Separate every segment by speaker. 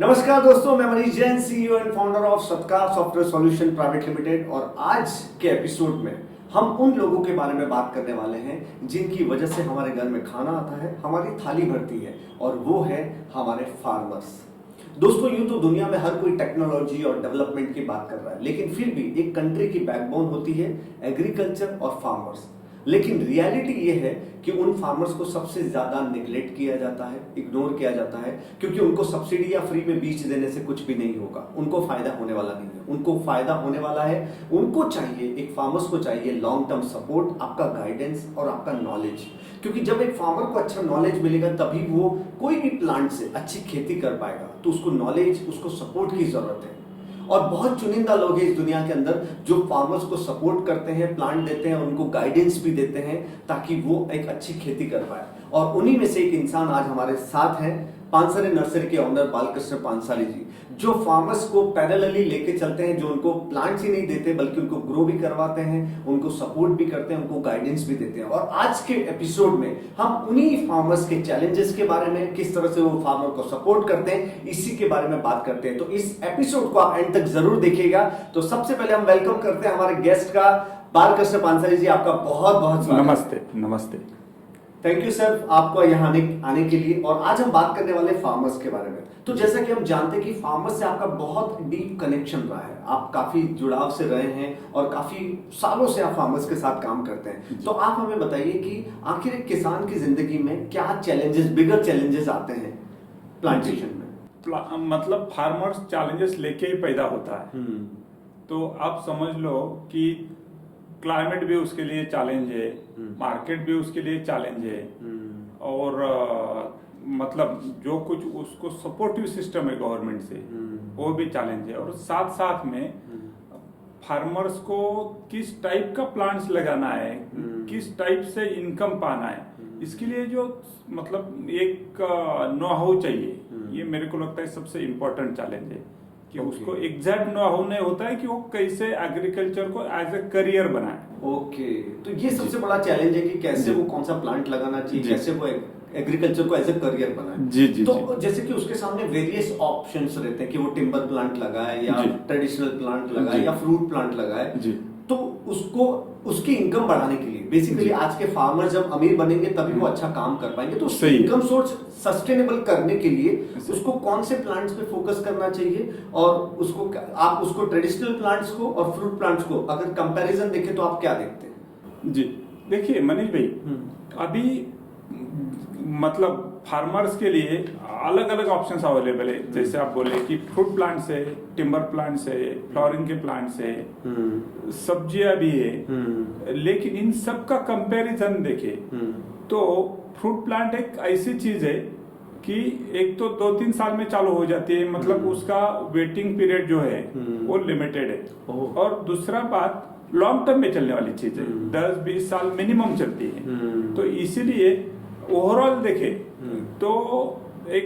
Speaker 1: नमस्कार दोस्तों, मैं Manish Jain, CEO and founder of सत्कार सॉफ्टवेयर सॉल्यूशन प्राइवेट लिमिटेड। और आज के एपिसोड में हम उन लोगों के बारे में बात करने वाले हैं जिनकी वजह से हमारे घर में खाना आता है, हमारी थाली भरती है, और वो है हमारे फार्मर्स। दोस्तों, यूं तो दुनिया में हर कोई टेक्नोलॉजी और डेवलपमेंट की बात कर रहा है, लेकिन फिर भी एक कंट्री की बैकबोन होती है एग्रीकल्चर और फार्मर्स। लेकिन रियलिटी ये है कि उन फार्मर्स को सबसे ज्यादा निगलेक्ट किया जाता है, इग्नोर किया जाता है, क्योंकि उनको सब्सिडी या फ्री में बीज देने से कुछ भी नहीं होगा, उनको फायदा होने वाला नहीं है। उनको फायदा होने वाला है, उनको चाहिए, एक फार्मर्स को चाहिए लॉन्ग टर्म सपोर्ट, आपका गाइडेंस और आपका नॉलेज। क्योंकि जब एक फार्मर को अच्छा नॉलेज मिलेगा तभी वो कोई भी प्लांट से अच्छी खेती कर पाएगा। तो उसको नॉलेज, उसको सपोर्ट की जरूरत है। और बहुत चुनिंदा लोग हैं इस दुनिया के अंदर जो फार्मर्स को सपोर्ट करते हैं, प्लांट देते हैं, उनको गाइडेंस भी देते हैं ताकि वो एक अच्छी खेती कर पाए। और उन्हीं में से एक इंसान आज हमारे साथ हैं, पानसाली नर्सरी के ऑनर बालकृष्ण पानसाली जी, जो फार्मर्स को पैरेलली लेके चलते हैं, जो उनको प्लांट्स ही नहीं देते बल्कि उनको ग्रो भी करवाते हैं, उनको सपोर्ट भी करते हैं, उनको गाइडेंस भी देते हैं। और आज के एपिसोड में हम उन्हीं फार्मर्स के चैलेंजेस के बारे में, किस तरह से वो फार्मर को सपोर्ट करते हैं, इसी के बारे में बात करते हैं। तो इस एपिसोड को आप एंड तक जरूर देखिएगा। तो सबसे पहले हम वेलकम करते हैं हमारे गेस्ट का, बालकृष्ण पानसाली जी। आपका बहुत बहुत स्वागत।
Speaker 2: नमस्ते। नमस्ते।
Speaker 1: थैंक यू सर, आपको यहाँ आने के लिए। और आज हम बात करने वाले फार्मर्स के बारे में। तो जैसा कि हम जानते हैं कि फार्मर्स से आपका बहुत डीप कनेक्शन रहा है, आप काफी जुड़ाव से रहे हैं और काफी सालों से आप फार्मर्स के साथ काम करते हैं। तो आप हमें बताइए कि आखिर एक किसान की जिंदगी में क्या चैलेंजेस, बिगर चैलेंजेस आते हैं प्लांटेशन में?
Speaker 2: मतलब फार्मर्स चैलेंजेस लेके ही पैदा होता है। तो आप समझ लो कि क्लाइमेट भी उसके लिए चैलेंज है, मार्केट भी उसके लिए चैलेंज है, और मतलब जो कुछ उसको सपोर्टिव सिस्टम है गवर्नमेंट से वो भी चैलेंज है। और साथ साथ में फार्मर्स को किस टाइप का प्लांट्स लगाना है, किस टाइप से इनकम पाना है, इसके लिए जो मतलब एक नो हाउ चाहिए, ये मेरे को लगता है सबसे इम्पोर्टेंट चैलेंज है कि उसको एग्जैक्ट नो हाउ नहीं होता है कि वो कैसे एग्रीकल्चर को एज ए करियर बनाए।
Speaker 1: ओके, तो ये सबसे बड़ा चैलेंज है कि कैसे वो कौन सा प्लांट लगाना चाहिए, कैसे वो एग्रीकल्चर को एज ए करियर बनाए।
Speaker 2: जी।
Speaker 1: तो जैसे कि उसके सामने वेरियस ऑप्शंस रहते हैं कि वो टिम्बर प्लांट लगाए या ट्रेडिशनल प्लांट लगाए या फ्रूट प्लांट लगाए। तो उसको उसकी इनकम बढ़ाने के लिए बेसिकली आज के फार्मर जब अमीर बनेंगे तभी वो अच्छा काम कर पाएंगे। तो उसकी इनकम सोर्स सस्टेनेबल करने के लिए उसको कौन से प्लांट्स पे फोकस करना चाहिए, और उसको आप उसको ट्रेडिशनल प्लांट्स को और फ्रूट प्लांट्स को अगर कंपैरिजन देखें तो आप क्या देखते हैं?
Speaker 2: जी देखिए मनीष भाई, अभी मतलब फार्मर्स के लिए अलग अलग ऑप्शंस अवेलेबल है। जैसे आप बोले कि फ्रूट प्लांट्स है, टिम्बर प्लांट्स है, फ्लावरिंग के प्लांट्स है, सब्जियां भी है। लेकिन इन सब का कंपैरिजन देखे तो फ्रूट प्लांट एक ऐसी चीज है कि एक तो 2-3 साल में चालू हो जाती है, मतलब उसका वेटिंग पीरियड जो है वो लिमिटेड है। और दूसरा बात, लॉन्ग टर्म में चलने वाली चीज है, 10-20 साल मिनिमम चलती है। तो इसीलिए ओवरऑल देखे तो एक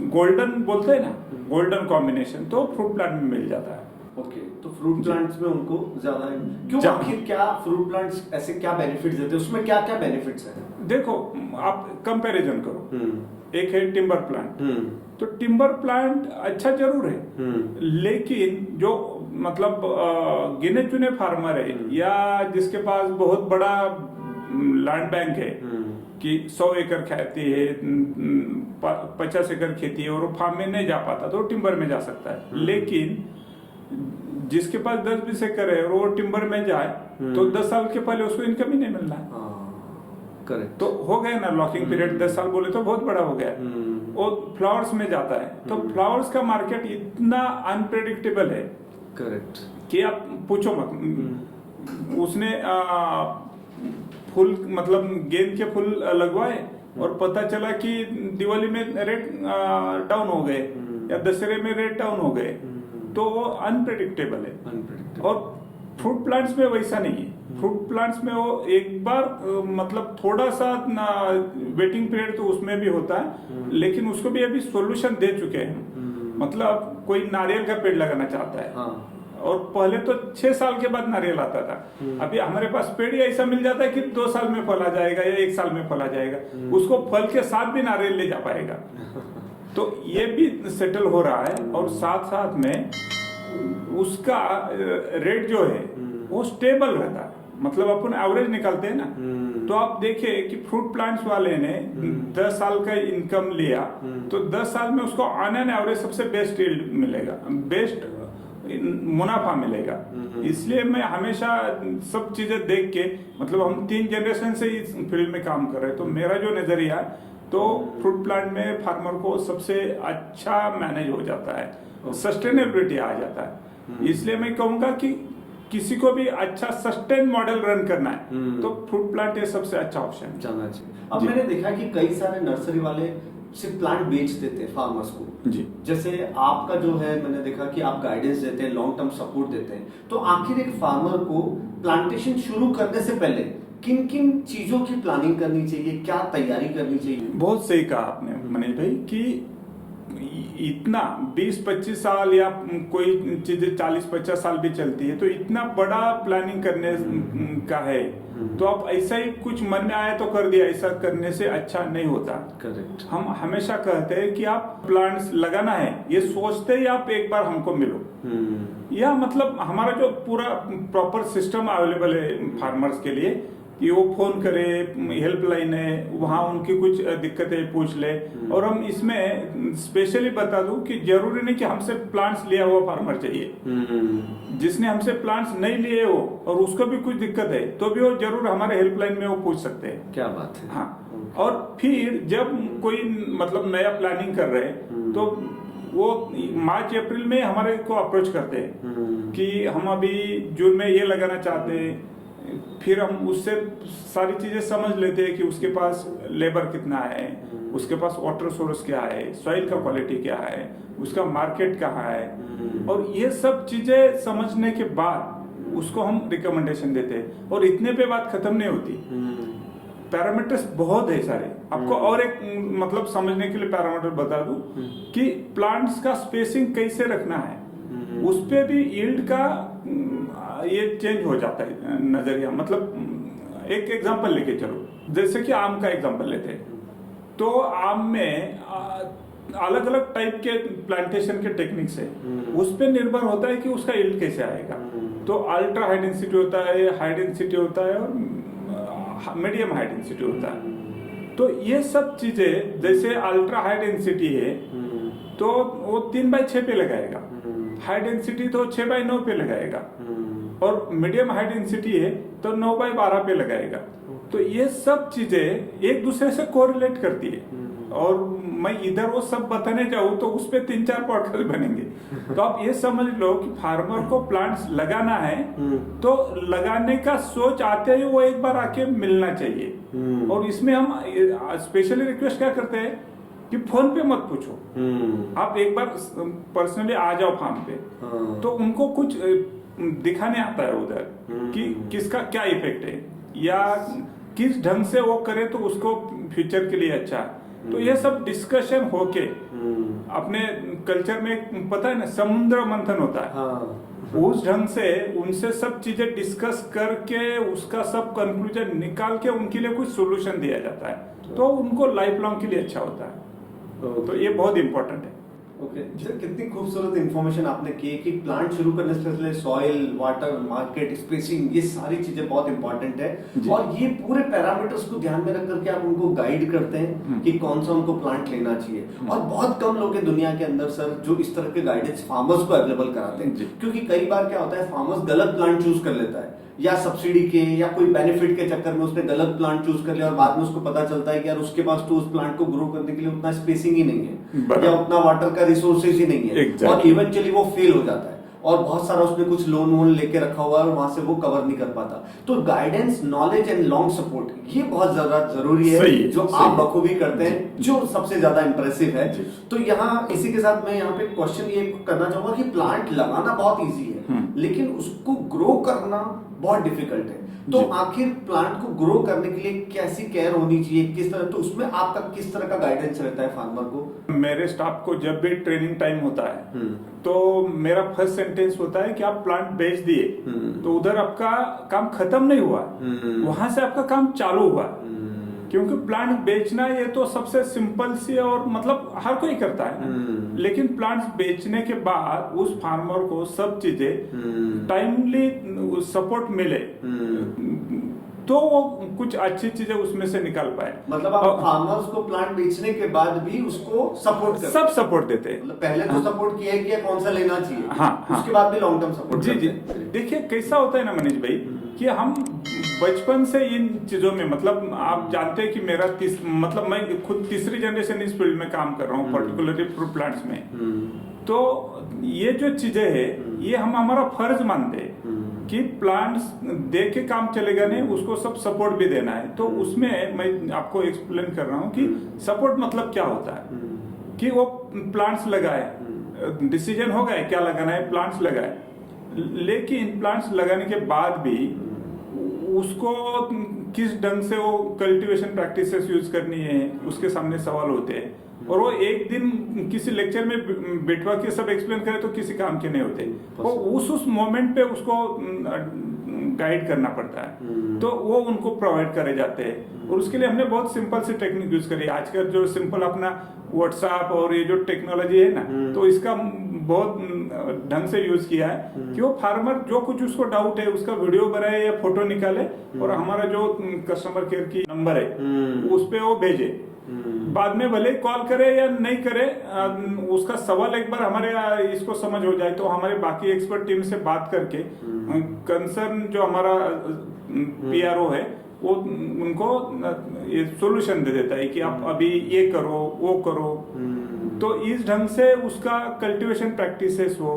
Speaker 2: गोल्डन बोलते हैं ना, गोल्डन कॉम्बिनेशन तो फ्रूट प्लांट में मिल जाता है।
Speaker 1: ओके, तो फ्रूट प्लांट्स में उनको ज्यादा क्यों, आखिर क्या फ्रूट प्लांट्स ऐसे क्या बेनिफिट्स देते हैं, उसमें क्या क्या बेनिफिट्स हैं?
Speaker 2: देखो आप कंपैरिजन करो, एक है टिम्बर प्लांट, तो टिम्बर प्लांट अच्छा जरूर है, लेकिन जो मतलब गिने चुने फार्मर है या जिसके पास बहुत बड़ा लैंड बैंक है कि 100 एकड़ खेती है, 50 एकड़ खेती है, और वो फार्म में नहीं जा पाता तो टिम्बर में जा सकता है। लेकिन जिसके पास 10-20 एकड़ है और वो टिम्बर में जाए तो 10 साल के पहले उसको इनकम ही नहीं मिलना है।
Speaker 1: करेक्ट,
Speaker 2: तो हो गया ना लॉकिंग पीरियड, 10 साल बोले तो बहुत बड़ा हो गया। वो फ्लावर्स में जाता है, तो फ्लावर्स का मार्केट इतना अनप्रेडिक्टेबल है,
Speaker 1: करेक्ट,
Speaker 2: कि आप पूछो मत। उसने फूल मतलब गेंद के फूल लगवाए और पता चला कि दिवाली में रेट डाउन हो गए या दशहरे में रेट डाउन हो गए, तो वो अनप्रेडिक्टेबल है। और फ्रूट प्लांट्स में वैसा नहीं है। फ्रूट प्लांट्स में वो एक बार मतलब थोड़ा सा वेटिंग पीरियड तो उसमें भी होता है, लेकिन उसको भी अभी सॉल्यूशन दे चुके हैं। मतलब कोई नारियल का पेड़ लगाना चाहता है, और पहले तो 6 साल के बाद नारियल आता था, अभी हमारे पास पेड़ ही ऐसा मिल जाता है कि 2 साल में फल आ जाएगा या 1 साल में फल आ जाएगा, उसको फल के साथ भी नारियल ले जा पाएगा। तो ये भी सेटल हो रहा है और साथ साथ में उसका रेट जो है वो स्टेबल रहता है। मतलब अपन एवरेज निकालते हैं ना, तो आप देखिए कि फ्रूट प्लांट्स वाले ने 10 साल का इनकम लिया तो 10 साल में उसको ऑन एन एवरेज सबसे बेस्ट यील्ड मिलेगा, बेस्ट मुनाफा मिलेगा। इसलिए मैं हमेशा सब चीजें देख के, मतलब हम 3 जनरेशन से इस फील्ड में काम कर रहे हैं, तो मेरा जो नजरिया है तो फ्रूट प्लांट में फार्मर को सबसे अच्छा मैनेज हो जाता है, सस्टेनेबिलिटी आ जाता है। इसलिए मैं कहूंगा कि किसी को भी अच्छा सस्टेन मॉडल रन करना है तो फ्रूट प्लांट ये सबसे अच्छा ऑप्शन
Speaker 1: जाना चाहिए। अब मैंने देखा कि कई सारे नर्सरी वाले सिर्फ प्लांट बेच देते हैं फार्मर्स को।
Speaker 2: जी।
Speaker 1: जैसे आपका जो है, मैंने देखा कि आप गाइडेंस देते हैं, लॉन्ग टर्म सपोर्ट देते हैं। तो आखिर एक फार्मर को प्लांटेशन शुरू करने से पहले किन किन चीजों की प्लानिंग करनी चाहिए, क्या तैयारी करनी चाहिए?
Speaker 2: बहुत सही कहा आपने मनीष भाई कि इतना 20-25 साल या कोई चीजें 40-50 साल भी चलती है, तो इतना बड़ा प्लानिंग करने का है तो आप ऐसा ही कुछ मन में आया तो कर दिया, ऐसा करने से अच्छा नहीं होता।
Speaker 1: करेक्ट।
Speaker 2: हम हमेशा कहते हैं कि आप प्लांट्स लगाना है ये सोचते ही आप एक बार हमको मिलो, या मतलब हमारा जो पूरा प्रॉपर सिस्टम अवेलेबल है फार्मर्स के लिए कि वो फोन करे, हेल्पलाइन है, वहाँ उनकी कुछ दिक्कतें पूछ ले। और हम इसमें स्पेशली बता दूं कि जरूरी नहीं कि हमसे प्लांट्स लिया हुआ फार्मर चाहिए, जिसने हमसे प्लांट्स नहीं लिए हो और उसको भी कुछ दिक्कत है तो भी वो जरूर हमारे हेल्पलाइन में वो पूछ सकते हैं।
Speaker 1: क्या बात है।
Speaker 2: हाँ, और फिर जब कोई मतलब नया प्लानिंग कर रहे हैं तो वो मार्च अप्रैल में हमारे को अप्रोच करते हैं कि हम अभी जून में ये लगाना चाहते हैं। फिर हम उससे सारी चीजें समझ लेते हैं कि उसके पास लेबर कितना है, उसके पास वाटर सोर्स क्या है, सॉइल का क्वालिटी क्या है, उसका मार्केट कहाँ है, और ये सब चीजें समझने के बाद उसको हम रिकमेंडेशन देते हैं। और इतने पे बात खत्म नहीं होती, पैरामीटर्स बहुत है सारे। आपको और एक मतलब समझने के लिए पैरामीटर बता दूं कि प्लांट्स का स्पेसिंग कैसे रखना है, उस पे भी यील्ड का ये चेंज हो जाता है नजरिया। मतलब एक एग्जांपल लेके चलो, जैसे कि आम का एग्जांपल लेते हैं, तो आम में अलग अलग टाइप के प्लांटेशन के टेक्निक्स है, उस पे निर्भर होता है कि उसका यील्ड कैसे आएगा। तो अल्ट्रा हाई डेंसिटी होता है, हाई डेंसिटी होता है और मीडियम हाई डेंसिटी होता है। तो ये सब चीजें, जैसे अल्ट्रा हाई डेंसिटी है तो वो 3/6 पे लगाएगा, हाई डेंसिटी तो 6/9 पे लगाएगा, और मीडियम हाई डेंसिटी है तो 9/12 पे लगाएगा। तो ये सब चीजें एक दूसरे से कोरिलेट करती है, और मैं इधर वो सब बताने जाऊं तो उस पे 3-4 पॉडकास्ट बनेंगे। तो आप ये समझ लो कि फार्मर को प्लांट्स लगाना है तो लगाने का सोच आते ही वो एक बार आके मिलना चाहिए। और इसमें हम स्पेशली रिक्वेस्ट क्या करते हैं कि फोन पे मत पूछो, आप एक बार पर्सनली आ जाओ फार्म पे, तो उनको कुछ दिखाने आता है उधर कि किसका क्या इफेक्ट है या किस ढंग से वो करे तो उसको फ्यूचर के लिए अच्छा। तो ये सब डिस्कशन होके, अपने कल्चर में पता है ना समुद्र मंथन होता है, हाँ। उस ढंग से उनसे सब चीजें डिस्कस करके उसका सब कंक्लूजन निकाल के उनके लिए कुछ सोल्यूशन दिया जाता है, तो उनको लाइफ लॉन्ग के लिए अच्छा होता है। तो ये बहुत इंपॉर्टेंट है।
Speaker 1: ओके सर, कितनी खूबसूरत इंफॉर्मेशन आपने की कि प्लांट शुरू करने से पहले सॉइल, वाटर, मार्केट, स्पेसिंग, ये सारी चीजें बहुत इंपॉर्टेंट है, और ये पूरे पैरामीटर्स को ध्यान में रख करके आप उनको गाइड करते हैं कि कौन सा उनको प्लांट लेना चाहिए। और बहुत कम लोग हैं दुनिया के अंदर सर जो इस तरह के गाइडेंस फार्मर्स को अवेलेबल कराते हैं, क्योंकि कई बार क्या होता है फार्मर्स गलत प्लांट चूज कर लेता है, या सब्सिडी के या कोई बेनिफिट के चक्कर में उसने गलत प्लांट चूज कर लिया, और बाद में उसको पता चलता है कि यार उसके पास तो उस प्लांट को ग्रो करने के लिए उतना स्पेसिंग ही नहीं है या उतना वाटर का रिसोर्सेज ही नहीं है, और इवेंचुअली वो फेल हो जाता है, और बहुत सारा उसने कुछ लोन वोन लेके रखा हुआ है और वहां से वो कवर नहीं कर पाता। तो guidance, knowledge and long support, ये बहुत ज्यादा जरूरी है, जो आप बखूबी करते हैं, जो सबसे ज्यादा इंप्रेसिव है। तो यहाँ इसी के साथ मैं यहाँ पे क्वेश्चन ये करना चाहूंगा कि प्लांट लगाना बहुत इजी है, लेकिन उसको ग्रो करना बहुत डिफिकल्ट है। तो आखिर प्लांट को ग्रो करने के लिए कैसी केयर होनी चाहिए, किस तरह, तो उसमें आपका किस तरह का गाइडेंस रहता है फार्मर को?
Speaker 2: मेरे स्टाफ को जब भी ट्रेनिंग टाइम होता है तो मेरा फर्स्ट सेंटेंस होता है कि आप प्लांट बेच दिए तो उधर आपका काम खत्म नहीं हुआ, वहां से आपका काम चालू हुआ। क्योंकि प्लांट बेचना ये तो सबसे सिंपल सी और मतलब हर कोई करता है ना। लेकिन प्लांट्स बेचने के बाद उस फार्मर को सब चीजें टाइमली सपोर्ट मिले तो वो कुछ अच्छी चीजें उसमें से निकाल पाए।
Speaker 1: मतलब आप फार्मर्स को प्लांट बेचने के बाद भी उसको सपोर्ट करते
Speaker 2: सब सपोर्ट देते हैं।
Speaker 1: मतलब पहले तो सपोर्ट किया है कि कौन सा लेना चाहिए,
Speaker 2: हाँ,
Speaker 1: उसके बाद भी लॉन्ग टर्म सपोर्ट
Speaker 2: जी जी। देखिए कैसा होता है ना मनीष भाई कि हम बचपन से इन चीजों में मतलब आप जानते हैं कि मेरा मतलब मैं खुद तीसरी जनरेशन इस फील्ड में काम कर रहा हूँ, पर्टिकुलरली फ्रूट प्लांट्स में। तो ये जो चीजें है ये हम हमारा फर्ज मानते हैं कि प्लांट्स देख के काम चलेगा नहीं, उसको सब सपोर्ट भी देना है। तो उसमें मैं आपको एक्सप्लेन कर रहा हूँ कि सपोर्ट मतलब क्या होता है कि वो प्लांट्स लगाए, डिसीजन हो गया क्या लगाना है, प्लांट्स लगाए, लेकिन प्लांट्स लगाने के बाद भी उसको किस ढंग से वो कल्टीवेशन प्रैक्टिसेस यूज करनी है उसके सामने सवाल होते हैं। और वो एक दिन किसी लेक्चर में बैठवा के सब एक्सप्लेन करे तो किसी काम के नहीं होते, वो उस मोमेंट पे उसको गाइड करना पड़ता है। तो वो उनको प्रोवाइड करे जाते हैं और उसके लिए हमने बहुत सिंपल सी टेक्निक यूज करी। आजकल जो सिंपल अपना व्हाट्सएप और ये जो टेक्नोलॉजी है ना, तो इसका बहुत ढंग से यूज किया है कि वो फार्मर जो कुछ उसको डाउट है उसका वीडियो बनाए या फोटो निकाले और हमारा जो कस्टमर केयर की नंबर है उस पे वो भेजे। बाद में भले कॉल करे या नहीं करे, उसका सवाल एक बार हमारे इसको समझ हो जाए तो हमारे बाकी एक्सपर्ट टीम से बात करके कंसर्न जो हमारा पीआरओ है वो उनको ये सोल्यूशन दे देता है कि आप अभी ये करो वो करो। तो इस ढंग से उसका कल्टीवेशन प्रैक्टिसेस हो,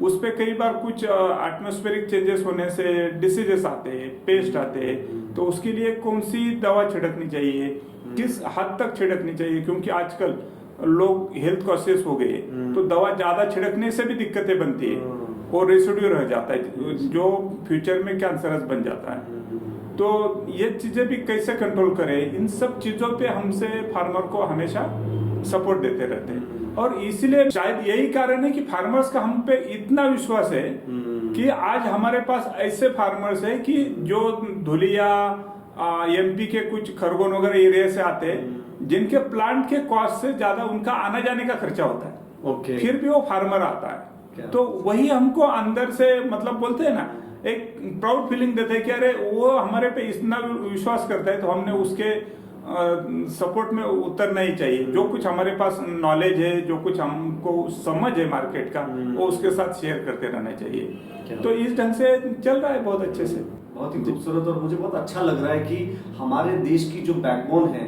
Speaker 2: उस पे कई बार कुछ एटमॉस्फेरिक चेंजेस होने से डिसीजेस आते हैं, पेस्ट आते हैं, तो उसके लिए कौन सी दवा छिड़कनी चाहिए, किस हद तक छिड़कनी चाहिए, क्योंकि आजकल लोग हेल्थ कॉन्शियस हो गए तो दवा ज्यादा छिड़कने से भी दिक्कतें बनती है और रेसिड्यू रह जाता है जो फ्यूचर में कैंसरस बन जाता है। तो ये चीजें भी कैसे कंट्रोल करें, इन सब चीजों पे हमसे फार्मर को हमेशा सपोर्ट देते रहते हैं। और इसीलिए शायद यही कारण है कि फार्मर्स का हम पे इतना विश्वास है कि आज हमारे पास ऐसे फार्मर्स है कि जो धुलिया एमपी के कुछ खरगोन वगैरह एरिया से आते हैं जिनके प्लांट के कॉस्ट से ज्यादा उनका आना जाने का खर्चा होता है, फिर भी वो फार्मर आता है। तो वही हमको अंदर से मतलब बोलते हैं ना, एक प्राउड फीलिंग देते हैं कि अरे वो हमारे पे इतना विश्वास करता है तो हमने उसके सपोर्ट में उतरना ही चाहिए। जो कुछ हमारे पास नॉलेज है, जो कुछ हमको समझ है मार्केट का, वो उसके साथ शेयर करते रहना चाहिए। तो इस ढंग से चल रहा है बहुत अच्छे से।
Speaker 1: बहुत ही खूबसूरत। और मुझे बहुत अच्छा लग रहा है कि हमारे देश की जो बैकबोन है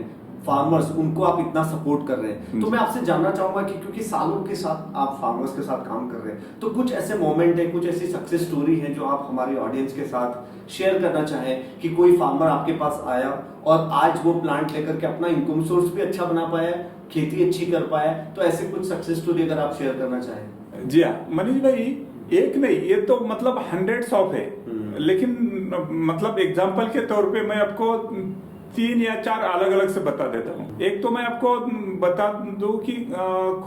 Speaker 1: फार्मर्स, उनको आप इतना सपोर्ट कर रहे हैं। तो मैं आपसे जानना चाहूंगा कि क्योंकि सालों के साथ आप फार्मर्स के साथ काम कर रहे हैं, तो कुछ ऐसे मोमेंट है, कुछ ऐसी सक्सेस स्टोरी है जो आप हमारी ऑडियंस के साथ शेयर करना चाहें कि कोई फार्मर आपके पास आया और आज वो प्लांट लेकर के अपना इनकम सोर्स भी अच्छा बना पाया, खेती अच्छी कर पाया। तो ऐसे कुछ सक्सेस स्टोरी अगर आप शेयर करना चाहें।
Speaker 2: जी हाँ मनीष भाई, एक नहीं ये तो मतलब हंड्रेड्स ऑफ है, लेकिन मतलब एग्जाम्पल के तौर पे मैं आपको 3 या 4 अलग अलग से बता देता हूँ। एक तो मैं आपको बता दूं कि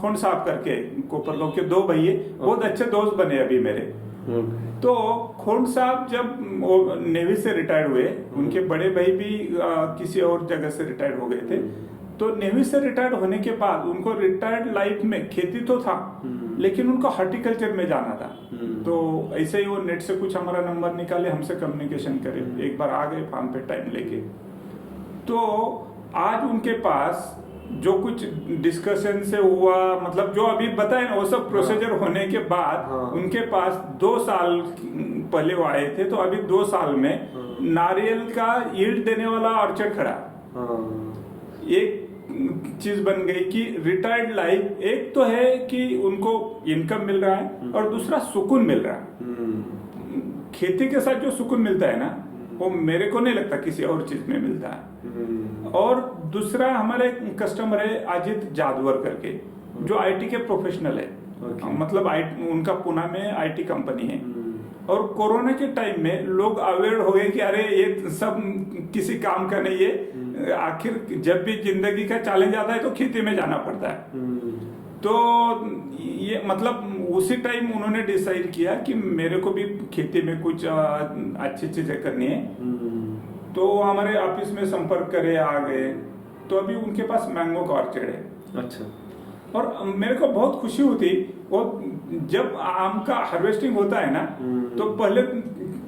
Speaker 2: खोंड साहब करके कोपरगांव के 2 भैये बहुत अच्छे दोस्त बने अभी मेरे। तो खोंड साहब जब नेवी से रिटायर्ड हुए, उनके बड़े भाई भी किसी और जगह से रिटायर्ड हो गए थे। तो नेवी से रिटायर्ड होने के बाद उनको रिटायर्ड लाइफ में खेती तो था लेकिन उनको हॉर्टिकल्चर में जाना था। तो ऐसे ही वो नेट से कुछ हमारा नंबर निकाले, हमसे कम्युनिकेशन करे, एक बार आ गए फार्म पे टाइम लेके। तो आज उनके पास जो कुछ डिस्कशन से हुआ, मतलब जो अभी बताए ना वो सब प्रोसीजर होने के बाद उनके पास 2 साल पहले वो आए थे, तो अभी 2 साल में नारियल का यील्ड देने वाला ऑर्चर्ड खड़ा। एक चीज बन गई कि रिटायर्ड लाइफ, एक तो है कि उनको इनकम मिल रहा है और दूसरा सुकून मिल रहा है। खेती के साथ जो सुकून मिलता है ना, वो मेरे को नहीं लगता किसी और चीज में मिलता है। और दूसरा हमारे कस्टमर है अजित जादवर करके, जो आईटी के प्रोफेशनल है। मतलब उनका पुणे में आईटी कंपनी है। और कोरोना के टाइम में लोग अवेयर हो गए कि अरे ये सब किसी काम का नहीं है, आखिर जब भी जिंदगी का चैलेंज आता है तो खेती में जाना पड़ता है। तो ये मतलब उसी टाइम उन्होंने डिसाइड किया कि मेरे को भी खेती में कुछ अच्छी चीजें करनी है। तो वो हमारे ऑफिस में संपर्क करे, आ गए। तो अभी उनके पास मैंगो का ऑर्चर्ड है।
Speaker 1: अच्छा।
Speaker 2: और मेरे को बहुत खुशी होती, वो जब आम का हार्वेस्टिंग होता है ना, तो पहले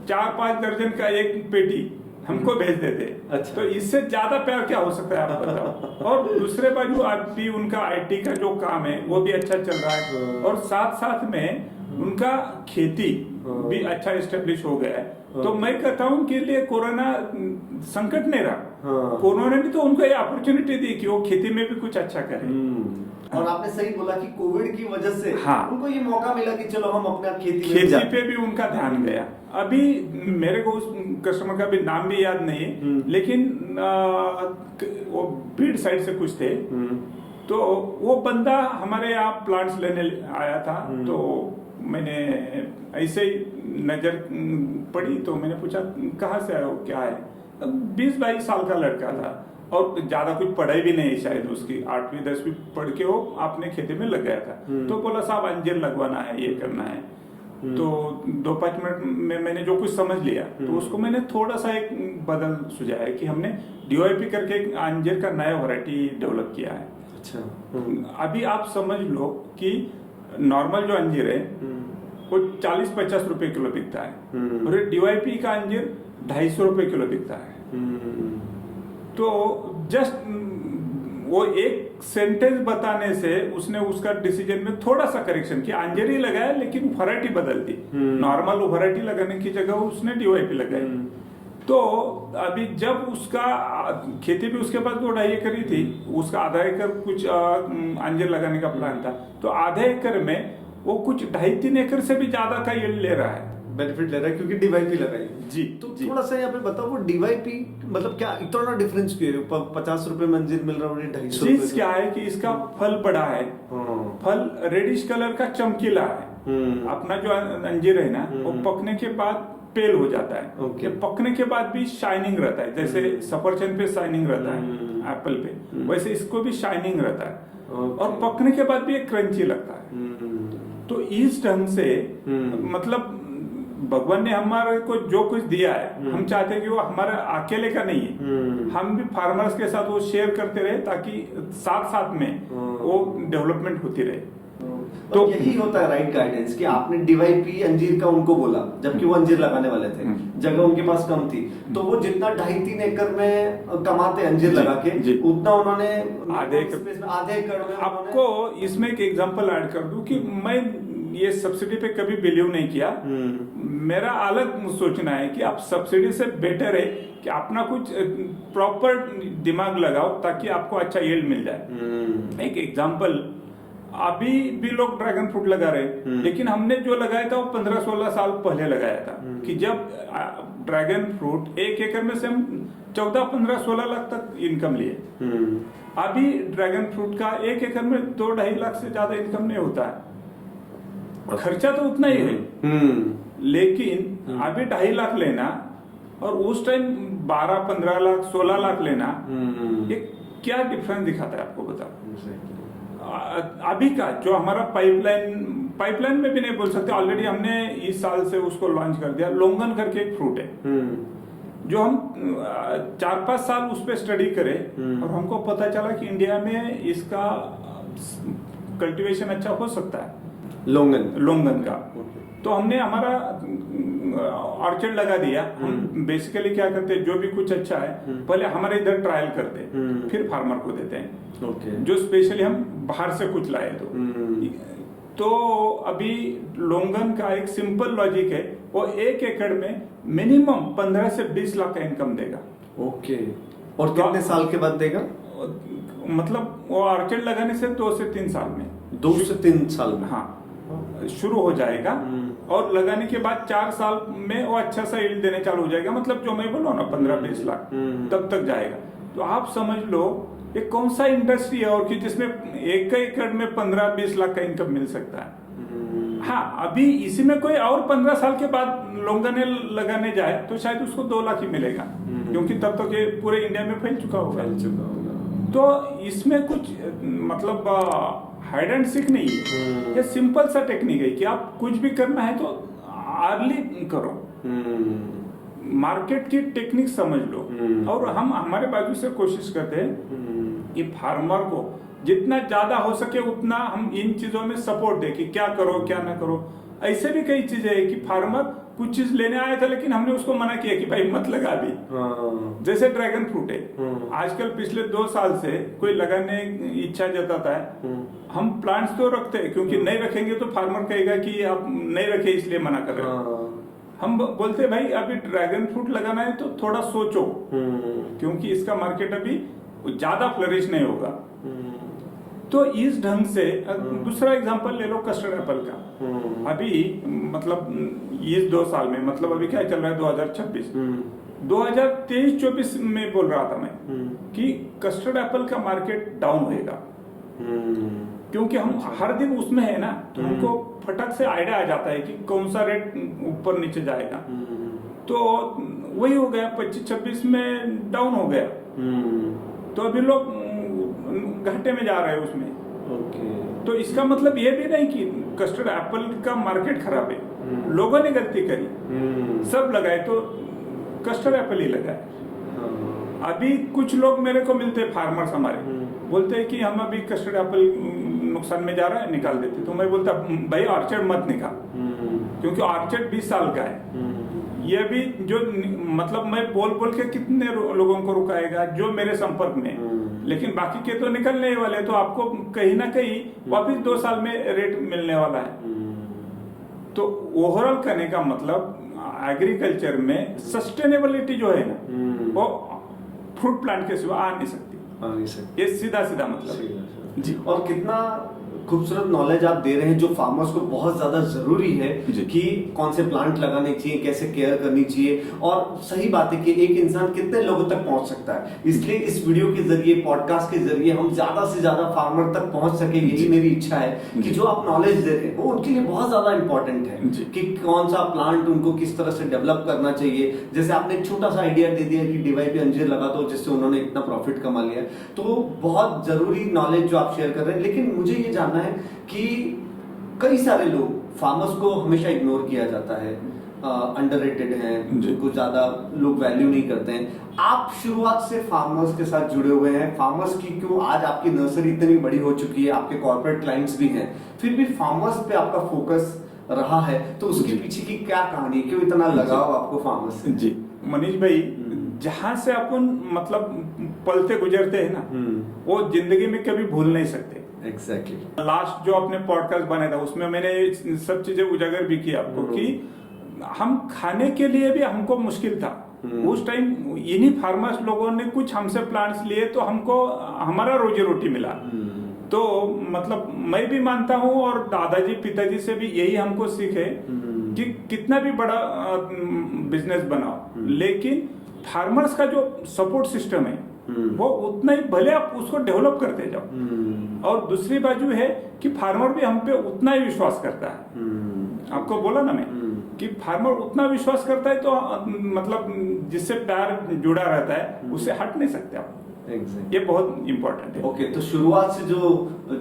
Speaker 2: 4-5 दर्जन का एक पेटी हमको भेज देते।
Speaker 1: अच्छा।
Speaker 2: तो इससे ज्यादा प्यार क्या हो सकता है, आप बताओ। और दूसरे बाजू अभी उनका आईटी का जो काम है वो भी अच्छा चल रहा है, और साथ साथ में उनका खेती भी अच्छा एस्टेब्लिश हो गया है। तो मैं कहता हूँ कि लिए कोरोना संकट नहीं रहा, कोरोना ने तो उनको ये अपॉर्चुनिटी दी कि वो खेती में भी कुछ अच्छा करें।
Speaker 1: और आपने सही बोला कि कोविड की वजह से
Speaker 2: हाँ,
Speaker 1: उनको ये मौका मिला कि चलो हम अपना खेती
Speaker 2: पे भी उनका ध्यान गया। अभी मेरे को उस कस्टमर का भी नाम भी याद नहीं है, लेकिन वो बीड साइड से कुछ थे। तो वो बंदा हमारे यहाँ प्लांट्स लेने आया था। तो मैंने ऐसे ही नजर पड़ी, तो मैंने पूछा कहाँ से आए हो, क्या है। 20-22 साल का लड़का था, और ज्यादा कुछ पढ़ाई भी नहीं शायद उसकी, 8वीं 10वीं पढ़ के वो अपने खेती में लग गया था। तो बोला साहब अंजीर लगवाना है, ये करना है। तो 2-5 मिनट में मैंने जो कुछ समझ लिया, तो उसको मैंने थोड़ा सा एक बदल सुझाया कि हमने DOIP करके एक अंजीर का नया वैरायटी डेवलप किया है।
Speaker 1: अच्छा।
Speaker 2: अभी आप समझ लो कि नॉर्मल जो अंजीर है वो 40-50 रुपए किलो बिकता है, और DOIP का अंजीर 250 रुपए किलो बिकता है। तो जस्ट वो एक सेंटेंस बताने से उसने उसका डिसीजन में थोड़ा सा करेक्शन किया, अंजीर ही लगाया लेकिन वैरायटी बदल दी। नॉर्मल वैरायटी लगाने की जगह उसने DOIP लगाई। तो अभी जब उसका खेती भी उसके पास 2-2.5 एकड़ ही थी, उसका आधा एकड़ कुछ अंजीर लगाने का प्लान था। तो आधे एकड़ में वो कुछ 2.5-3 एकड़ से भी ज्यादा का यील्ड ले रहा है,
Speaker 1: बेनिफिट ले रहा है, क्योंकि DYP लगाई।
Speaker 2: जी।
Speaker 1: तो थोड़ा सा यहाँ पे बताओ, वो DYP मतलब क्या इतना डिफरेंस क्यों है? 50 रुपए में अंजीर मिल रहा है, 250
Speaker 2: चीज क्या है कि इसका फल बड़ा है, फल रेडिश कलर का चमकीला है। अपना जो अंजीर है ना, वो पकने के बाद पेल हो जाता है।
Speaker 1: Okay.
Speaker 2: पकने के बाद भी शाइनिंग रहता है, जैसे सफरचंद पे शाइनिंग रहता है, एप्पल पे, वैसे इसको भी शाइनिंग रहता है। और पकने के बाद भी एक क्रंची लगता है। तो इस ढंग से मतलब भगवान ने हमारे को जो कुछ दिया है, हम चाहते हैं कि वो हमारा अकेले का नहीं है, हम भी फार्मर्स के साथ वो शेयर करते रहे, ताकि साथ साथ में वो डेवलपमेंट होती रहे।
Speaker 1: तो यही होता है राइट गाइडेंस, कि आपने DYP अंजीर का उनको बोला, जबकि वो अंजीर लगाने वाले थे, जगह उनके पास कम थी। तो वो जितना 2.5-3 एकड़ में कमाते अंजीर लगा के, उतना उन्होंने आधे एकड़ में।
Speaker 2: आपको इसमें एक एग्जांपल ऐड कर दूं कि मैं ये सब्सिडी पे कभी बिलीव नहीं किया। मेरा अलग सोचना है कि आप सब्सिडी से बेटर है कि अपना कुछ प्रॉपर दिमाग लगाओ, ताकि आपको अच्छा यील्ड मिल जाए। एक एग्जांपल, अभी भी लोग ड्रैगन फ्रूट लगा रहे, लेकिन हमने जो लगाया था वो 15-16 साल पहले लगाया था। कि जब ड्रैगन फ्रूट 1 एकड़ में से हम 14-15-16 लाख तक इनकम लिए। अभी ड्रैगन फ्रूट का 1 एकड़ में 2-2.5 लाख से ज्यादा इनकम नहीं होता है, खर्चा तो उतना ही है। लेकिन अभी 2.5 लाख लेना और उस टाइम 12-15 लाख 16 लाख लेना, ये क्या डिफरेंस दिखाता है आपको बताओ। अभी का जो हमारा पाइपलाइन में भी नहीं बोल सकते, ऑलरेडी हमने इस साल से उसको लॉन्च कर दिया। लोंगन करके एक फ्रूट है, जो हम 4-5 साल उस पर स्टडी करें, और हमको पता चला कि इंडिया में इसका कल्टीवेशन अच्छा हो सकता है, लोंगन का। तो हमने हमारा ऑर्चर्ड लगा दिया। हम बेसिकली क्या करते हैं, जो भी कुछ अच्छा है पहले हमारे इधर ट्रायल करते हैं, फिर फार्मर को देते हैं। जो स्पेशली हम बाहर से कुछ लाए तो अभी लोंगन का एक सिंपल लॉजिक है, वो 1 एकड़ में मिनिमम 15 से 20 लाख का इनकम देगा।
Speaker 1: और कितने साल के बाद देगा?
Speaker 2: मतलब वो ऑर्चर्ड लगाने से 2 से 3 साल में,
Speaker 1: 2 से 3 साल में,
Speaker 2: हाँ, शुरू हो जाएगा। और लगाने के बाद 4 साल में वो अच्छा सा यील्ड देने चालू हो जाएगा। मतलब जो मैं बोला ना 15-20 लाख तब तक जाएगा। तो आप समझ लो ये कौन सा इंडस्ट्री है और कि जिसमें 1 एकड़ में 15-20 लाख का इनकम मिल सकता है। हाँ, अभी इसी में कोई और 15 साल के बाद लोंगने लगाने जाए तो शायद उसको 2 लाख ही मिलेगा, क्योंकि तब तक ये पूरे इंडिया में फैल चुका होगा। तो इसमें कुछ मतलब हाइड एंड सीक नहीं है, ये सिंपल सा टेक्निक है कि आप कुछ भी करना है तो अर्ली करो। मार्केट की टेक्निक समझ लो। और हम हमारे बाजू से कोशिश करते हैं कि फार्मर को जितना ज्यादा हो सके उतना हम इन चीजों में सपोर्ट दें कि क्या करो क्या ना करो। ऐसे भी कई चीजें है कि फार्मर कुछ चीज लेने आया था लेकिन हमने उसको मना किया कि भाई मत लगा भी। जैसे ड्रैगन फ्रूट है, आजकल पिछले 2 साल से कोई लगाने इच्छा जताता है, हम प्लांट्स तो रखते हैं क्योंकि नहीं रखेंगे तो फार्मर कहेगा कि आप नहीं रखे इसलिए मना कर रहे हो। हम बोलते भाई अभी ड्रैगन फ्रूट लगाना है तो थोड़ा सोचो, क्योंकि इसका मार्केट अभी ज्यादा फ्लरिश नहीं होगा। तो इस ढंग से दूसरा एग्जांपल ले लो कस्टर्ड एप्पल का। अभी मतलब इस 2 साल में मतलब अभी क्या चल रहा है 2026, 2023-24 में बोल रहा था मैं कि कस्टर्ड एप्पल का मार्केट डाउन होएगा, क्योंकि हम हर दिन उसमें है ना, तो हमको फटक से आइडिया आ जाता है कि कौन सा रेट ऊपर नीचे जाएगा। तो वही हो गया 25-26 में डाउन हो गया, तो अभी लोग घाटे में जा रहे हैं उसमें। तो इसका मतलब ये भी नहीं कि कस्टर्ड एप्पल का मार्केट खराब है, लोगों ने गलती करी, सब लगाए तो कस्टर्ड एप्पल ही लगाए। अभी कुछ लोग मेरे को मिलते हैं फार्मर्स हमारे, बोलते हैं कि हम अभी कस्टर्ड एप्पल नुकसान में जा रहा है निकाल देते। तो मैं बोलता भाई ऑर्चर्ड मत निकाल, क्योंकि ऑर्चर्ड 20 साल का है। ये भी जो मतलब मैं बोल बोल के कितने लोगों को रुकाएगा जो मेरे संपर्क में, लेकिन बाकी के तो निकलने वाले, तो आपको कहीं ना कहीं वापिस 2 साल में रेट मिलने वाला है। तो ओवरऑल करने का मतलब एग्रीकल्चर में सस्टेनेबिलिटी जो है ना, वो फ्रूट प्लांट के सिवा आ नहीं सकती। ये सीधा सीधा मतलब
Speaker 1: जी। और कितना खूबसूरत नॉलेज आप दे रहे हैं जो फार्मर्स को बहुत ज्यादा जरूरी है कि कौन से प्लांट लगाने चाहिए, कैसे केयर करनी चाहिए। और सही बात है कि एक इंसान कितने लोगों तक पहुंच सकता है, इसलिए इस वीडियो के जरिए, पॉडकास्ट के जरिए हम ज्यादा से ज्यादा फार्मर तक पहुंच सके, यही मेरी इच्छा है कि जो आप नॉलेज दे रहे हैं वो उनके लिए बहुत ज्यादा इंपॉर्टेंट है कि कौन सा प्लांट उनको किस तरह से डेवलप करना चाहिए। जैसे आपने एक छोटा सा आइडिया दे दिया कि डीवाई पे अंजीर लगा दो, जिससे उन्होंने इतना प्रॉफिट कमा लिया। तो बहुत जरूरी नॉलेज जो आप शेयर कर रहे हैं। लेकिन मुझे ये जानना है कि कई सारे लोग, फार्मर्स को हमेशा इग्नोर किया जाता है, अंडररेटेड हैं, जिनको ज्यादा लोग वैल्यू नहीं करते हैं। आप शुरुआत से फार्मर्स के साथ जुड़े हुए हैं, फार्मर्स की क्यों आज आपकी नर्सरी इतनी बड़ी हो चुकी है, आपके कॉर्पोरेट क्लाइंट्स भी हैं, फिर भी फार्मर्स पे आपका फोकस रहा है, तो उसके पीछे की क्या कहानी, क्यों इतना लगाव आपको फार्मर्स से?
Speaker 2: जी मनीष भाई, जहां से अपन मतलब पलते गुजरते हैं ना, वो जिंदगी में कभी भूल नहीं सकते।
Speaker 1: एग्जैक्टली।
Speaker 2: लास्ट जो आपने पॉडकास्ट बनाया था उसमें मैंने सब चीजें उजागर भी किया आपको कि हम खाने के लिए भी हमको मुश्किल था उस टाइम। इन्हीं फार्मर्स लोगों ने कुछ हमसे प्लांट्स लिए तो हमको हमारा रोजी रोटी मिला। तो मतलब मैं भी मानता हूँ और दादाजी पिताजी से भी यही हमको सीखे कि कितना भी बड़ा बिजनेस बनाओ, लेकिन फार्मर्स का जो सपोर्ट सिस्टम है वो उतना ही, भले आप उसको डेवलप करते जाओ। और दूसरी बाजू है कि फार्मर भी हम पे उतना ही विश्वास करता है। आपको बोला ना मैं कि फार्मर उतना विश्वास करता है, तो मतलब जिससे प्यार जुड़ा रहता है उससे हट नहीं सकते आप। ये बहुत इंपॉर्टेंट है।
Speaker 1: ओके, तो शुरुआत से जो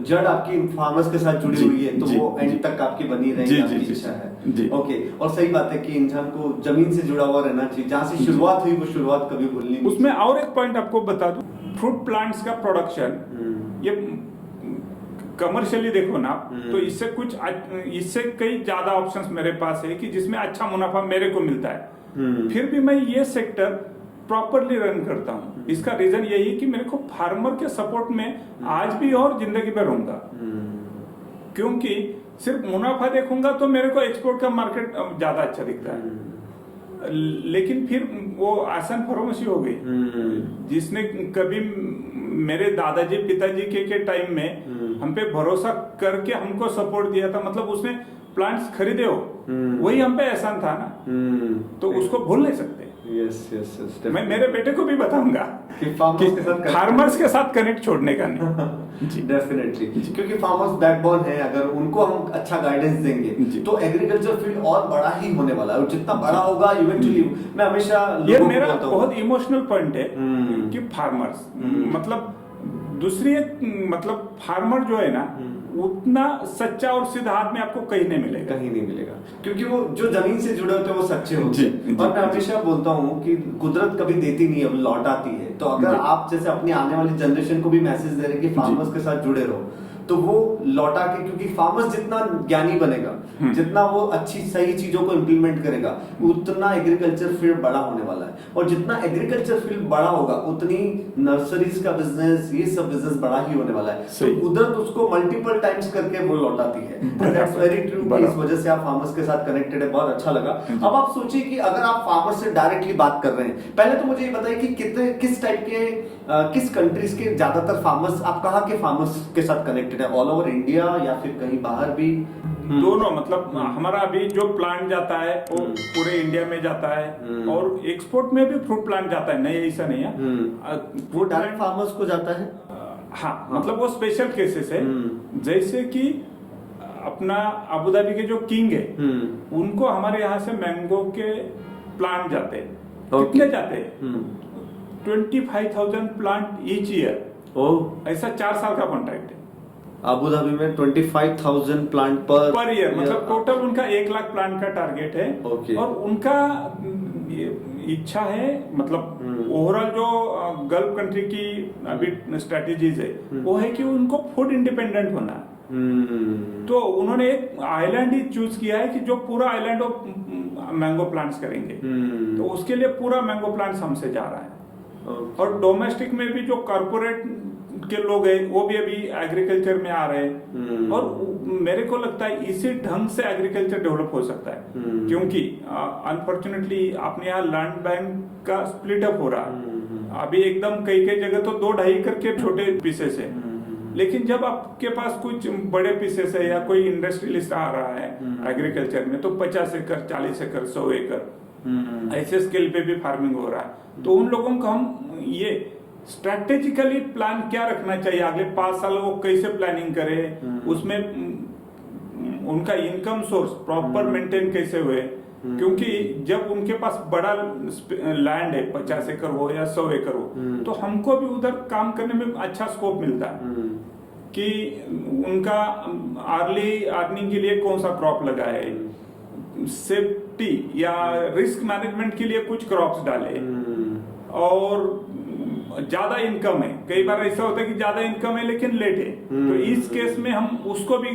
Speaker 1: जड़ आपकी फार्मर्स के साथ जुड़ी हुई है, तो वो एंड तक आपकी बनी रहेगी, आपकी इच्छा है। ओके, और सही बात है कि इंसान को जमीन से जुड़ा हुआ रहना चाहिए, जहाँ से शुरुआत हुई वो शुरुआत कभी भूलनी नहीं।
Speaker 2: उसमें और एक पॉइंट आपको बता दूं, फ्रूट प्लांट्स का प्रोडक्शन, ये कमर्शियली देखो ना, तो इससे कई ज्यादा ऑप्शंस मेरे पास है कि जिसमें अच्छा मुनाफा मेरे को मिलता है। फिर भी मैं ये सेक्टर प्रॉपरली रन करता हूँ। इसका रीजन यही है कि मेरे को फार्मर के सपोर्ट में आज भी और जिंदगी में रहूंगा, क्योंकि सिर्फ मुनाफा देखूंगा तो मेरे को एक्सपोर्ट का मार्केट ज्यादा अच्छा दिखता है। लेकिन फिर वो आसान फॉर्मेसी हो गई, जिसने कभी मेरे दादाजी पिताजी के टाइम में हम पे भरोसा करके हमको सपोर्ट दिया था, मतलब उसने प्लांट्स खरीदे हो, वही हम पे एहसान था ना, तो उसको भूल नहीं सकते।
Speaker 1: यस,
Speaker 2: मैं मेरे बेटे को भी बताऊंगा
Speaker 1: कि फार्मर्स
Speaker 2: के साथ कनेक्ट छोड़ने का नहीं।
Speaker 1: जी डेफिनेटली, क्योंकि फार्मर्स बैकबोन है। अगर उनको हम अच्छा गाइडेंस देंगे तो एग्रीकल्चर फील्ड और बड़ा ही होने वाला है, और जितना बड़ा होगा इवेंचुअली, मैं हमेशा
Speaker 2: ये मेरा बहुत इमोशनल पॉइंट है कि फार्मर्स मतलब दूसरी एक मतलब फार्मर जो है ना उतना सच्चा और सीधा आदमी आपको कहीं नहीं मिलेगा।
Speaker 1: कहीं नहीं मिलेगा, क्योंकि वो जो जमीन से जुड़े होते हैं वो सच्चे होते
Speaker 2: जी,
Speaker 1: हैं।
Speaker 2: जी,
Speaker 1: और मैं
Speaker 2: जी।
Speaker 1: हमेशा बोलता हूँ कि कुदरत कभी देती नहीं है, लौट आती है। तो अगर
Speaker 2: जी।
Speaker 1: आप जैसे अपनी आने वाली जनरेशन को भी मैसेज दे रहे हैं कि फार्मर्स के साथ जुड़े रहो, तो वो लौटा के, क्योंकि फार्मर्स जितना ज्ञानी बनेगा, जितना वो अच्छी सही चीजों को इम्प्लीमेंट करेगा, उतना एग्रीकल्चर फील्ड बड़ा होने वाला है। और जितना एग्रीकल्चर फील्ड बड़ा होगा उतनी नर्सरीज का बिजनेस, ये सब बिजनेस बड़ा ही होने वाला है। तो कुदरत उसको मल्टीपल टाइम्स करके वो लौटाती है। That's very true. इस वजह से आप फार्मर्स के साथ कनेक्टेड है, बहुत अच्छा लगा। अब आप सोचिए कि अगर आप फार्मर से डायरेक्टली बात कर रहे हैं, पहले तो मुझे ये बताइए कि कितने किस टाइप के किस कंट्रीज के ज्यादातर फार्मर्स, आप कहाँ के फार्मर्स के साथ कनेक्टेड है? ऑल ओवर इंडिया या फिर कहीं बाहर भी?
Speaker 2: दोनों, मतलब हमारा अभी जो प्लांट जाता है वो पूरे इंडिया में जाता है, और एक्सपोर्ट में भी फ्रूट प्लांट जाता है, नहीं ऐसा नहीं है।
Speaker 1: वो डायरेक्ट फार्मर्स को जाता है?
Speaker 2: हाँ, मतलब वो स्पेशल केसेस है। जैसे कि अपना अबू धाबी के जो किंग है, उनको हमारे यहाँ से मैंगो के प्लांट जाते हैं। कितने जाते हैं? 25,000 प्लांट ईच ईयर। ऐसा 4 साल का कॉन्ट्रैक्ट है।
Speaker 1: अबू धाबी में 25,000 प्लांट पर
Speaker 2: ईयर, मतलब टोटल उनका 1 लाख प्लांट का टारगेट है। और उनका इच्छा है, मतलब ओवरऑल जो गल्फ कंट्री की अभी स्ट्रेटेजीज है वो है कि उनको फूड इंडिपेंडेंट होना है। तो उन्होंने एक आइलैंड ही चूज किया है कि जो पूरा आइलैंड मैंगो प्लांट्स करेंगे। तो उसके लिए पूरा मैंगो प्लांट्स हमसे जा रहा है। और डोमेस्टिक में भी जो कॉर्पोरेट के लोग हैं वो भी अभी एग्रीकल्चर में आ रहे हैं। और मेरे को लगता है इसी ढंग से एग्रीकल्चर डेवलप हो सकता है, क्योंकि अनफॉर्चुनेटली अपने यहाँ लैंड बैंक का स्प्लिट अप हो रहा है अभी एकदम। कई कई जगह तो 2-2.5 करके छोटे पीसेस है, लेकिन जब आपके पास कुछ बड़े पीसेस है या कोई इंडस्ट्रियलिस्ट आ रहा है एग्रीकल्चर में, तो 50 एकड़, 40 एकड़, 100 एकड़ ऐसे स्केल पे भी फार्मिंग हो रहा है। तो उन लोगों को हम ये स्ट्रेटेजिकली प्लान क्या रखना चाहिए, अगले 5 साल वो कैसे प्लानिंग करे, उसमें उनका इनकम सोर्स प्रॉपर मेंटेन कैसे हुए। क्योंकि जब उनके पास बड़ा लैंड है, 50 एकड़ हो या 100 एकड़ हो, तो हमको भी उधर काम करने में अच्छा स्कोप मिलता है कि उनका अर्ली अर्निंग के लिए कौन सा क्रॉप लगाए, सेफ्टी या रिस्क मैनेजमेंट के लिए कुछ क्रॉप्स डाले। और ज्यादा इनकम है, कई बार ऐसा होता है कि ज्यादा इनकम है लेकिन लेट है, तो इस केस में हम उसको भी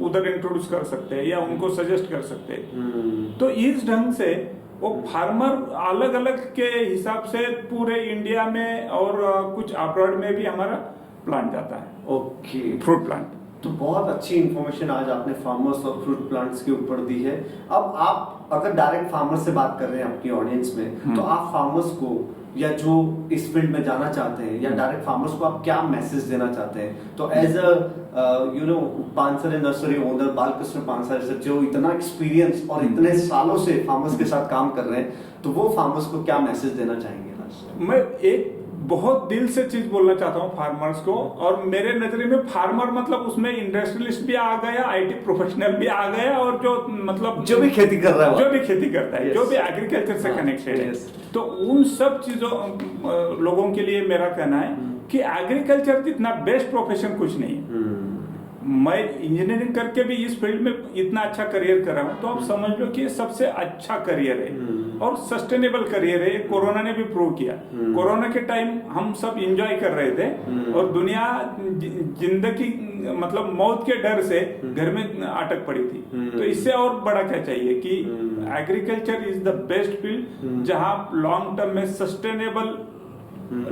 Speaker 2: उधर इंट्रोड्यूस कर सकते हैं या उनको सजेस्ट कर सकते हैं। तो इस ढंग से वो फार्मर अलग अलग के हिसाब से पूरे इंडिया में और कुछ अब्रॉड में भी हमारा प्लांट जाता है।
Speaker 1: Okay,
Speaker 2: fruit plant.
Speaker 1: तो बहुत अच्छी इंफॉर्मेशन आज आपने फार्मर्स और फ्रूट प्लांट्स के ऊपर दी है। अब आप अगर डायरेक्ट फार्मर से बात कर रहे हैं अपनी ऑडियंस में, तो आप फार्मर्स को या जो इस फील्ड में जाना चाहते हैं या डायरेक्ट फार्मर्स को आप क्या मैसेज देना चाहते हैं? तो as a Pansare nursery owner Balkrishna Pansare जो इतना एक्सपीरियंस और इतने सालों से फार्मर्स के साथ काम कर रहे हैं, तो वो फार्मर्स को क्या मैसेज देना चाहेंगे?
Speaker 2: मैं एक बहुत दिल से चीज बोलना चाहता हूँ फार्मर्स को, और मेरे नजरिए में फार्मर मतलब उसमें इंडस्ट्रियलिस्ट भी आ गया, आईटी प्रोफेशनल भी आ गया, और जो मतलब
Speaker 1: जो भी खेती कर रहा है,
Speaker 2: जो भी खेती करता है, जो भी एग्रीकल्चर से कनेक्टेड है, तो उन सब चीजों लोगों के लिए मेरा कहना है कि एग्रीकल्चर जितना बेस्ट प्रोफेशन कुछ नहीं है। मैं इंजीनियरिंग करके भी इस फील्ड में इतना अच्छा करियर कर रहा हूँ, तो आप समझ लो कि ये सबसे अच्छा करियर है और सस्टेनेबल करियर है। कोरोना ने भी प्रूव किया। कोरोना के टाइम हम सब एंजॉय कर रहे थे और दुनिया जिंदगी मतलब मौत के डर से घर में अटक पड़ी थी। तो इससे और बड़ा क्या चाहिए कि agriculture is the best field जहां लॉन्ग टर्म में सस्टेनेबल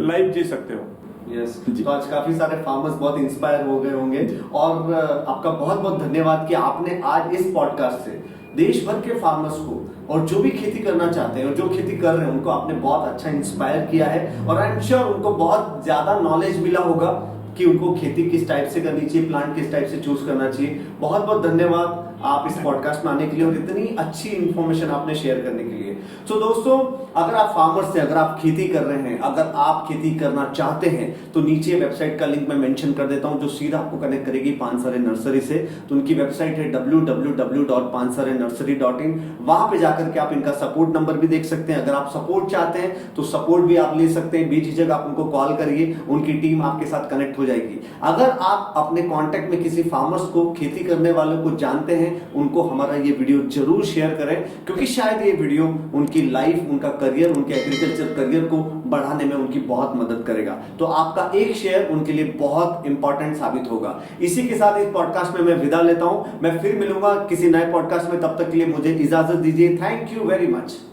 Speaker 2: लाइफ जी सकते हो।
Speaker 1: यस, तो आज काफी सारे फार्मर्स बहुत इंस्पायर हो गए होंगे, और आपका बहुत बहुत धन्यवाद कि आपने आज इस पॉडकास्ट से देश भर के फार्मर्स को और जो भी खेती करना चाहते हैं और जो खेती कर रहे हैं उनको आपने बहुत अच्छा इंस्पायर किया है। और आई एम श्योर उनको बहुत ज्यादा नॉलेज मिला होगा कि उनको खेती किस टाइप से करनी चाहिए, प्लांट किस टाइप से चूज करना चाहिए। बहुत बहुत धन्यवाद आप इस पॉडकास्ट में आने के लिए और इतनी अच्छी इंफॉर्मेशन आपने शेयर करने के लिए। तो दोस्तों, अगर आप फार्मर्स हैं, अगर आप खेती कर रहे हैं, अगर आप खेती करना चाहते हैं, तो नीचे वेबसाइट का लिंक मैं मेंशन कर देता हूं जो सीधा आपको कनेक्ट करेगी पानसरे नर्सरी से। तो उनकी वेबसाइट है www.pansarenursery.in। वहां पे जाकर के आप इनका सपोर्ट नंबर भी देख सकते हैं। अगर आप सपोर्ट चाहते हैं तो सपोर्ट भी आप ले सकते हैं, बेझिझक आप उनको कॉल करिए, उनकी टीम आपके साथ कनेक्ट हो जाएगी। अगर आप अपने कॉन्टेक्ट में किसी फार्मर्स को, खेती करने वालों को जानते हैं, उनको हमारा ये वीडियो जरूर शेयर करें, क्योंकि शायद ये वीडियो उनकी लाइफ, उनका करियर, उनके एग्रीकल्चर करियर को बढ़ाने में उनकी बहुत मदद करेगा। तो आपका एक शेयर उनके लिए बहुत इंपॉर्टेंट साबित होगा। इसी के साथ इस पॉडकास्ट में मैं विदा लेता हूं। मैं फिर मिलूंगा किसी नए पॉडकास्ट में, तब तक के लिए मुझे इजाजत दीजिए। Thank you very much.